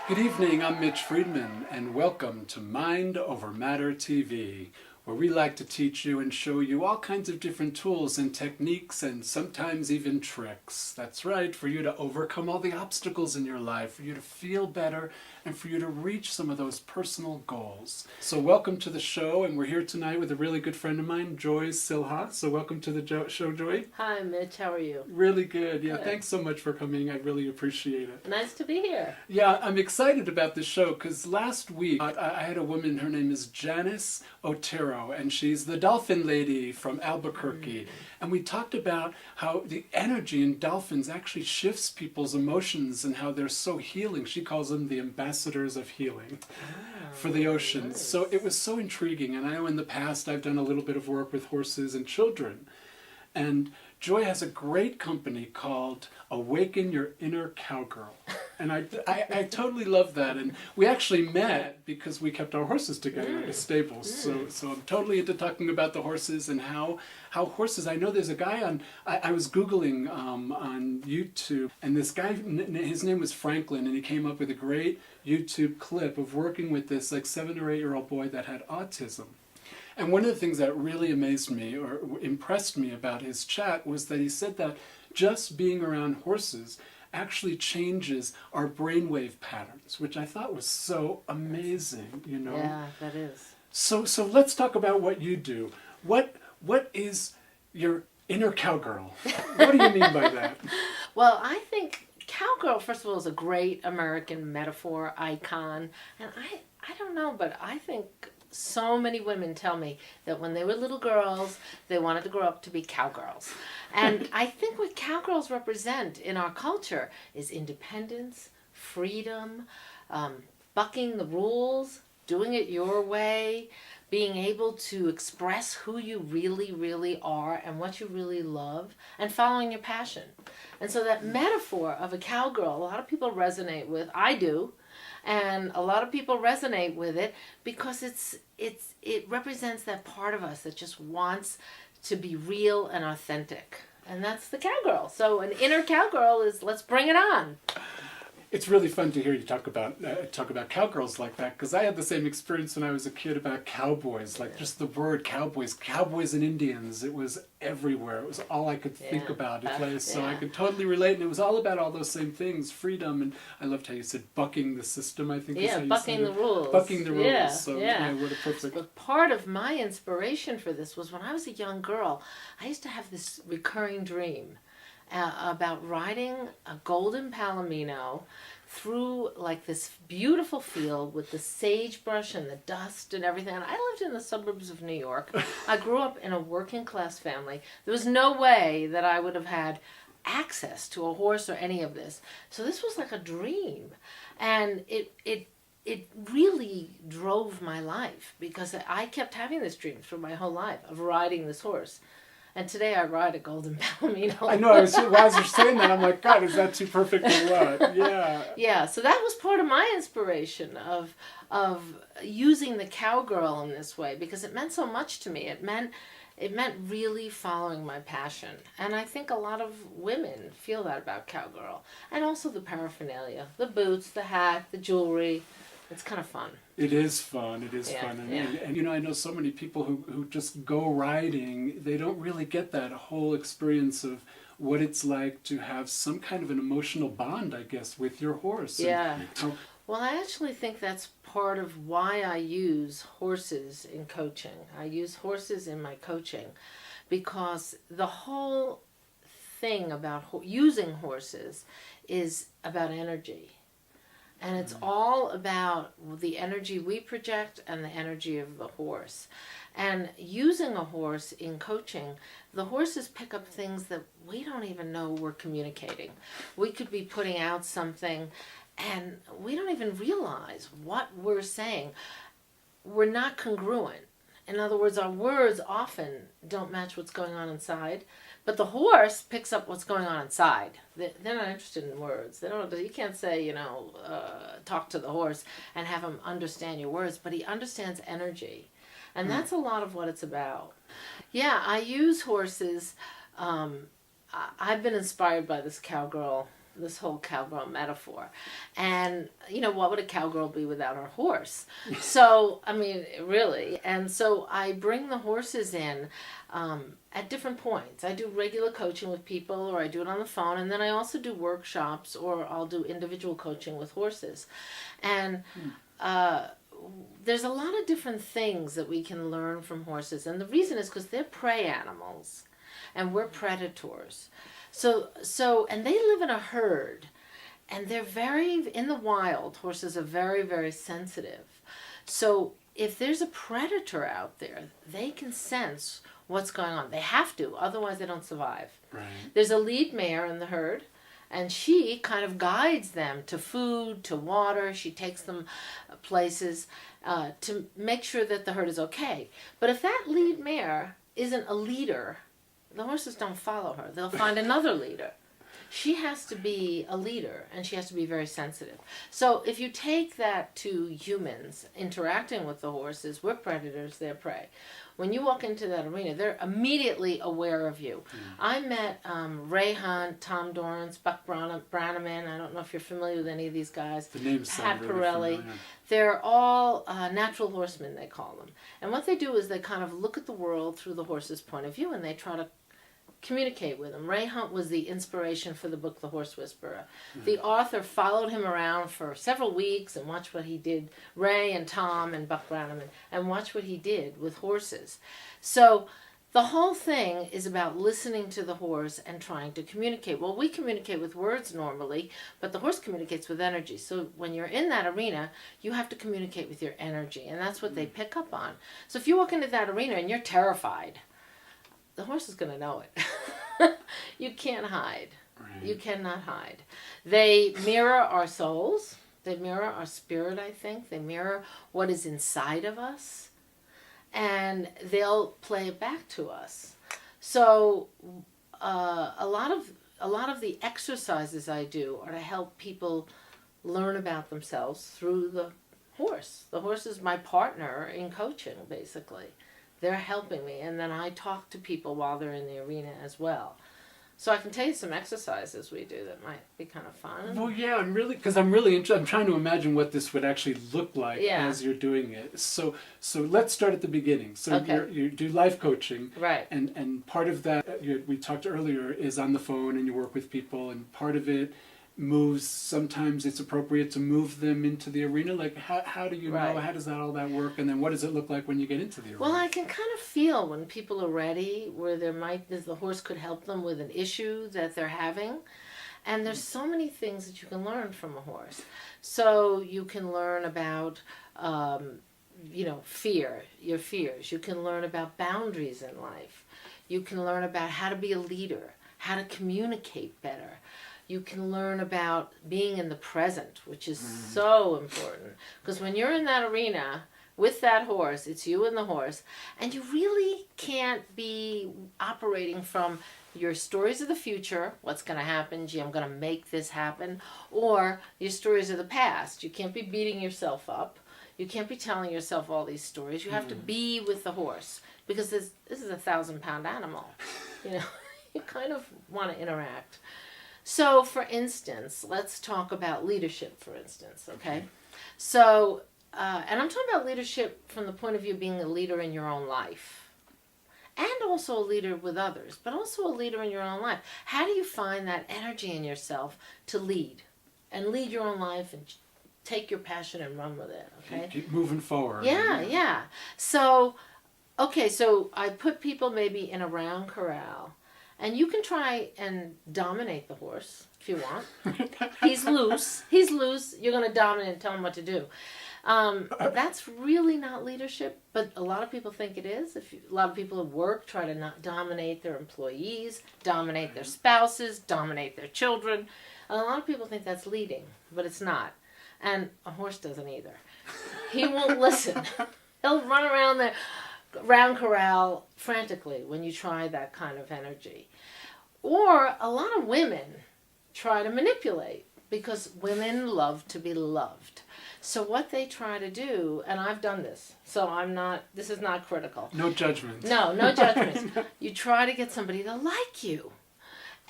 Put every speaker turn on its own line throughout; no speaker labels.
Good evening, I'm Mitch Friedman, and welcome to Mind Over Matter TV, where we like to teach you and show you all kinds of different tools and techniques and sometimes even tricks. That's right, for you to overcome all the obstacles in your life, for you to feel better, and for you to reach some of those personal goals. So welcome to the show, and we're here tonight with a really good friend of mine, Joy Silha. So welcome to the show, Joy.
Hi, Mitch. How are you?
Really good. Yeah,
Good.
Thanks so much for coming. I really appreciate it.
Nice to be here.
Yeah, I'm excited about this show because last week I had a woman, her name is Janice Otero, and she's the dolphin lady from Albuquerque. And we talked about how the energy in dolphins actually shifts people's emotions and how they're so healing. She calls them the ambassadors of healing for the oceans.
Nice.
So it was so intriguing. And I know in the past I've done a little bit of work with horses and children. And Joy has a great company called Awaken Your Inner Cowgirl. And I totally love that. And we actually met because we kept our horses together at the stables. So I'm totally into talking about the horses and how horses, I know there's a guy on, I was Googling on YouTube, and this guy, his name was Franklin, and he came up with a great YouTube clip of working with this like 7 or 8 year old boy that had autism. And one of the things that really amazed me or impressed me about his chat was that he said that just being around horses actually changes our brainwave patterns, which I thought was so amazing, you know?
Yeah, that is.
So let's talk about what you do. What is your inner cowgirl? What do you mean by that?
Well, I think cowgirl, first of all, is a great American metaphor, icon. And I don't know, but I think so many women tell me that when they were little girls, they wanted to grow up to be cowgirls. And I think what cowgirls represent in our culture is independence, freedom, bucking the rules, doing it your way, being able to express who you really, really are and what you really love, and following your passion. And so that metaphor of a cowgirl, a lot of people resonate with. I do. And a lot of people resonate with it because it represents that part of us that just wants to be real and authentic. And that's the cowgirl. So an inner cowgirl is, let's bring it on.
It's really fun to hear you talk about cowgirls like that, because I had the same experience when I was a kid about cowboys. Like just the word cowboys and Indians, it was everywhere. It was all I could think about. So I could totally relate, and it was all about all those same things, freedom, and I loved how you said bucking the system, I think is how you
bucking
said
the
it.
rules.
Bucking the rules.
Yeah,
So
yeah.
what a perfect...
But part of my inspiration for this was when I was a young girl, I used to have this recurring dream about riding a golden palomino through like this beautiful field with the sagebrush and the dust and everything. And I lived in the suburbs of New York. I grew up in a working class family. There was no way that I would have had access to a horse or any of this. So this was like a dream. And it really drove my life because I kept having this dream through my whole life of riding this horse. And today I ride a golden palomino.
I know, as you're saying that, I'm like, God, is that too perfect or what? Yeah.
Yeah, so that was part of my inspiration of using the cowgirl in this way because it meant so much to me. It meant really following my passion. And I think a lot of women feel that about cowgirl. And also the paraphernalia, the boots, the hat, the jewelry. It's kind of fun.
It is fun. It is fun. And you know, I know so many people who just go riding, they don't really get that whole experience of what it's like to have some kind of an emotional bond, I guess, with your horse.
Yeah. Well, I actually think that's part of why I use horses in coaching. I use horses in my coaching because the whole thing about using horses is about energy. And it's all about the energy we project and the energy of the horse. And using a horse in coaching, the horses pick up things that we don't even know we're communicating. We could be putting out something and we don't even realize what we're saying. We're not congruent. In other words, our words often don't match what's going on inside. But the horse picks up what's going on inside. They're not interested in words. They don't. You can't say, talk to the horse and have him understand your words. But he understands energy. And that's a lot of what it's about. Yeah, I use horses. I've been inspired by this cowgirl this whole cowgirl metaphor. And, what would a cowgirl be without her horse? So, I mean, really. And so I bring the horses in at different points. I do regular coaching with people, or I do it on the phone, and then I also do workshops, or I'll do individual coaching with horses. And there's a lot of different things that we can learn from horses, and the reason is because they're prey animals and we're predators. So and they live in a herd, and they're very, in the wild, horses are very, very sensitive. So if there's a predator out there, they can sense what's going on. They have to, otherwise they don't survive.
Right.
There's a lead mare in the herd, and she kind of guides them to food, to water. She takes them places to make sure that the herd is okay. But if that lead mare isn't a leader, the horses don't follow her. They'll find another leader. She has to be a leader, and she has to be very sensitive. So if you take that to humans interacting with the horses, we're predators, they're prey. When you walk into that arena, they're immediately aware of you. I met Ray Hunt, Tom Dorrance, Buck Brannaman. I don't know if you're familiar with any of these guys.
The names sound really familiar.
They're all natural horsemen, they call them. And what they do is they kind of look at the world through the horse's point of view, and they try to communicate with him. Ray Hunt was the inspiration for the book The Horse Whisperer. The author followed him around for several weeks and watched what he did, Ray and Tom and Buck Brannaman, and watched what he did with horses. So the whole thing is about listening to the horse and trying to communicate. Well, we communicate with words normally, but the horse communicates with energy. So when you're in that arena, you have to communicate with your energy, and that's what they pick up on. So if you walk into that arena and you're terrified, the horse is going to know it. You can't hide. Right. You cannot hide. They mirror our souls. They mirror our spirit, I think. They mirror what is inside of us. And they'll play it back to us. So a lot of the exercises I do are to help people learn about themselves through the horse. The horse is my partner in coaching, basically. They're helping me, and then I talk to people while they're in the arena as well. So I can tell you some exercises we do that might be kind of fun.
Well, yeah, I'm really interested. I'm trying to imagine what this would actually look like as you're doing it. So let's start at the beginning. So you do life coaching,
right?
And part of that we talked earlier is on the phone, and you work with people, and part of it moves. Sometimes it's appropriate to move them into the arena. Like how do you know? How does all that work? And then what does it look like when you get into the arena?
Well, I can kind of feel when people are ready, where the horse could help them with an issue that they're having. And there's so many things that you can learn from a horse. So you can learn about fear, your fears. You can learn about boundaries in life. You can learn about how to be a leader, how to communicate better. You can learn about being in the present, which is so important. Because when you're in that arena with that horse, it's you and the horse, and you really can't be operating from your stories of the future, what's going to happen, gee, I'm going to make this happen, or your stories of the past. You can't be beating yourself up. You can't be telling yourself all these stories. You have to be with the horse, because this is a 1,000-pound animal. You kind of want to interact. So, for instance, let's talk about leadership, for instance, okay? So, and I'm talking about leadership from the point of view of being a leader in your own life, and also a leader with others, but also a leader in your own life. How do you find that energy in yourself to lead, and lead your own life, and take your passion and run with it, okay?
Keep moving forward.
Yeah. So, so I put people maybe in a round corral. And you can try and dominate the horse if you want. He's loose. You're going to dominate and tell him what to do. That's really not leadership, but a lot of people think it is. A lot of people at work try to not dominate their employees, dominate their spouses, dominate their children. And a lot of people think that's leading, but it's not. And a horse doesn't either. He won't listen. He'll run around the round corral frantically when you try that kind of energy. Or a lot of women try to manipulate, because women love to be loved. So what they try to do, and I've done this, so this is not critical.
No judgment.
No judgment. You try to get somebody to like you.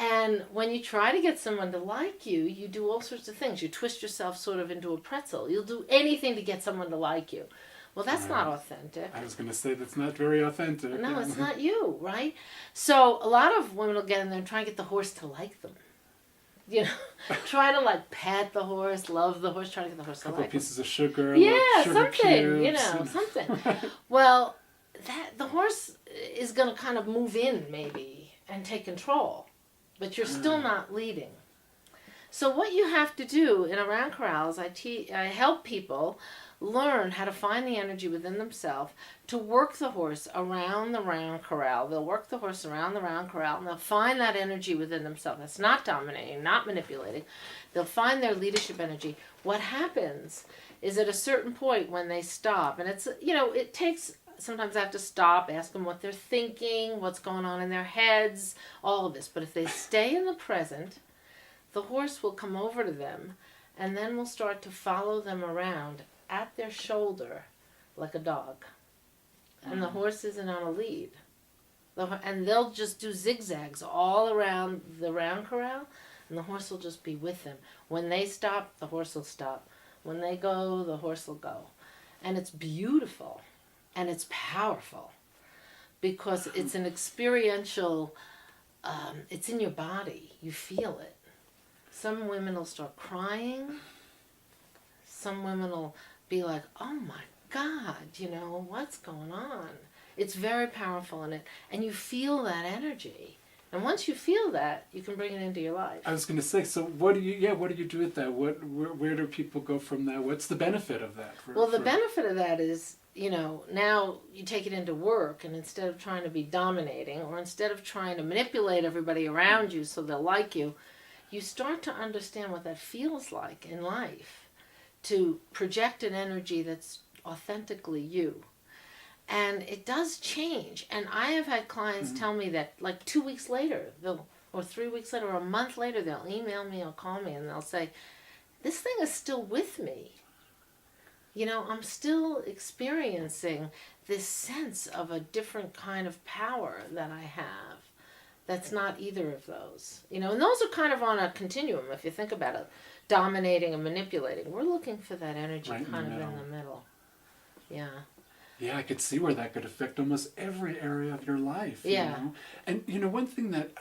And when you try to get someone to like you, you do all sorts of things. You twist yourself sort of into a pretzel. You'll do anything to get someone to like you. Well, that's not authentic.
I was going to say that's not very authentic.
No, it's not you, right? So a lot of women will get in there and try and get the horse to like them. You know, try to like pet the horse, love the horse, try to get the horse to like them.
A couple pieces of sugar.
Yeah,
sugar
something,
cubes,
you know, something. Well, that the horse is going to kind of move in maybe and take control, but you're still not leading. So what you have to do in around corrals, I help people learn how to find the energy within themselves to work the horse around the round corral. They'll work the horse around the round corral, and they'll find that energy within themselves. That's not dominating, not manipulating. They'll find their leadership energy. What happens is at a certain point when they stop, and it's, you know, it takes, sometimes I have to stop, ask them what they're thinking, what's going on in their heads, all of this. But if they stay in the present, the horse will come over to them, and then will start to follow them around at their shoulder like a dog. And the horse isn't on a lead. And they'll just do zigzags all around the round corral, and the horse will just be with them. When they stop, the horse will stop. When they go, the horse will go. And it's beautiful, and it's powerful, because it's an experiential, it's in your body. You feel it. Some women will start crying. Some women will be like, oh my God, you know, what's going on? It's very powerful in it. And you feel that energy. And once you feel that, you can bring it into your life.
I was going to say, so what do you do with that? Where do people go from that? What's the benefit of that?
The benefit of that is, you know, now you take it into work, and instead of trying to be dominating, or instead of trying to manipulate everybody around you so they'll like you, you start to understand what that feels like in life, to project an energy that's authentically you. And it does change. And I have had clients tell me that like 2 weeks later, or 3 weeks later, or a month later, they'll email me or call me and they'll say, this thing is still with me. You know, I'm still experiencing this sense of a different kind of power that I have. That's not either of those. You know, and those are kind of on a continuum, if you think about it. Dominating and manipulating. We're looking for that energy right kind of in the middle. Yeah.
Yeah, I could see where that could affect almost every area of your life.
Yeah.
You know? And, you know, one thing that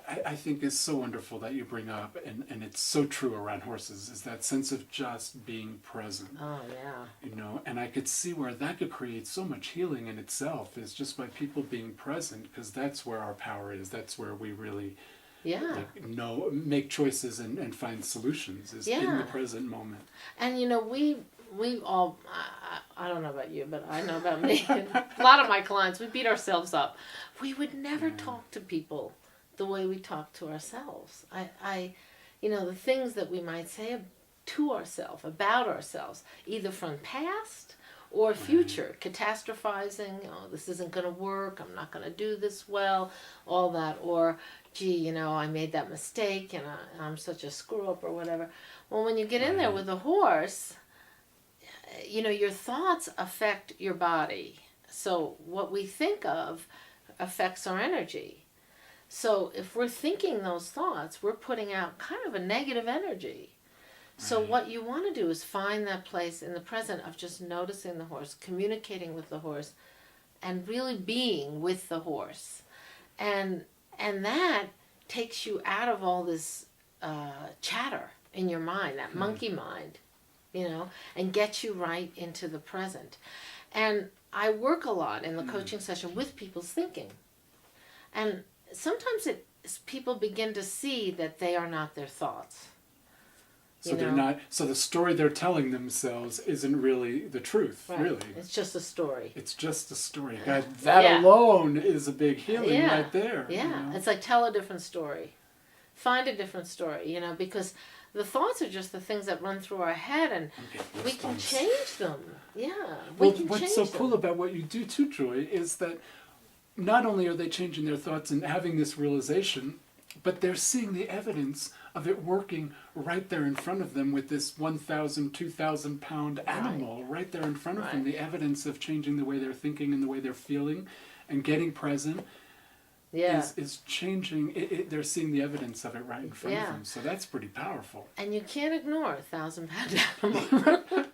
I think is so wonderful that you bring up, and it's so true around horses, is that sense of just being present.
Oh, yeah.
You know, and I could see where that could create so much healing in itself, is just by people being present, because that's where our power is. That's where we really make choices and find solutions, is in the present moment.
And, you know, we all, I don't know about you, but I know about me. A lot of my clients, we beat ourselves up. We would never talk to people the way we talk to ourselves. You know, the things that we might say to ourselves, about ourselves, either from past or future, catastrophizing, oh, this isn't going to work, I'm not going to do this well, all that, or, gee, you know, I made that mistake and I'm such a screw-up or whatever. Well, when you get in there with a horse, you know, your thoughts affect your body. So what we think of affects our energy. So if we're thinking those thoughts, we're putting out kind of a negative energy. So what you want to do is find that place in the present of just noticing the horse, communicating with the horse, and really being with the horse. And that takes you out of all this chatter in your mind, that monkey mind, you know, and gets you right into the present. And I work a lot in the coaching session with people's thinking. And sometimes people begin to see that they are not their thoughts.
So they're not. So the story they're telling themselves isn't really the truth.
Right.
Really,
it's just a story.
It's just a story. God, that alone is a big healing right there.
Yeah,
you know?
It's like tell a different story, find a different story. You know, because the thoughts are just the things that run through our head, and we can change them. Yeah, we can change them.
What's so cool about what you do too, Joy, is that not only are they changing their thoughts and having this realization, but they're seeing the evidence of it working right there in front of them with this 1,000, 2,000 pound animal right there in front of them. The evidence of changing the way they're thinking and the way they're feeling and getting present.
Yeah.
is changing. They're seeing the evidence of it right in front
Yeah.
of them. So that's pretty powerful.
And you can't ignore a 1,000-pound animal.